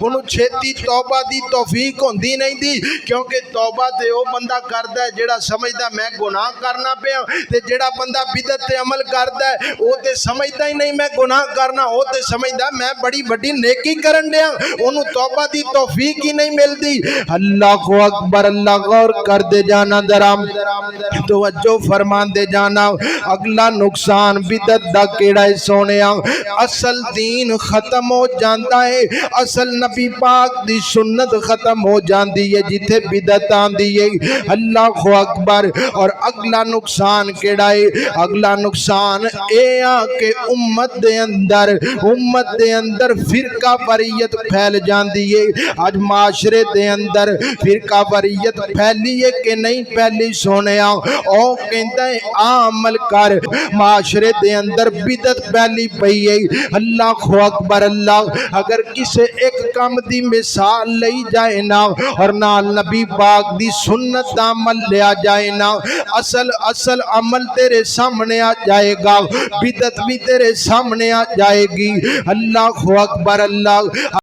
ਉਹਨੂੰ ਛੇਤੀ तौबा दी तौफीक होंदी नहीं दी, क्योंकि तौबा ते वो बंदा करदा है जेड़ा समझदा मैं गुनाह करना पिया, ते जेड़ा बंदा बिदत ते अमल करदा है वो ते समझदा ही नहीं मैं गुनाह करना, वो ते समझदा मैं बड़ी बड़ी नेकी करन दिया, ओनू तौबा दी तौफीक ही नहीं मिलदी। अल्लाह अकबर, अल्लाह गौर कर दे जाना, जरा तवज्जो फरमांदे जाना। अगला नुकसान बिदत दा केड़ा है सोने, असल दीन खत्म हो जाता है, असल नबी पाक दी सुन्नत खत्म हो जाती है जिथे बिदत आंदी है। अल्लाह अकबर। और अगला नुकसान केड़ा है, अगला नुकसान ए आ के उम्मत दे अंदर फिरका वरीयत फैल जाती है। आज माशरे दे अंदर फिरका वरीयत फैली है कि नहीं फैली सोने, ओ कहता है अमल कर, माशरे दे अंदर बिदत फैली पई है। अल्लाह अकबर, अल्लाह। अगर किसी एक काम दी मिसाल लई जाए ना और नाल नबी पाक दी सुन्नत दा अमल लिया जाए ना, असल अमल तेरे सामने आ जाएगा, बिदत भी तेरे सामने आ जाएगी। अल्लाह अकबर, अल्लाह।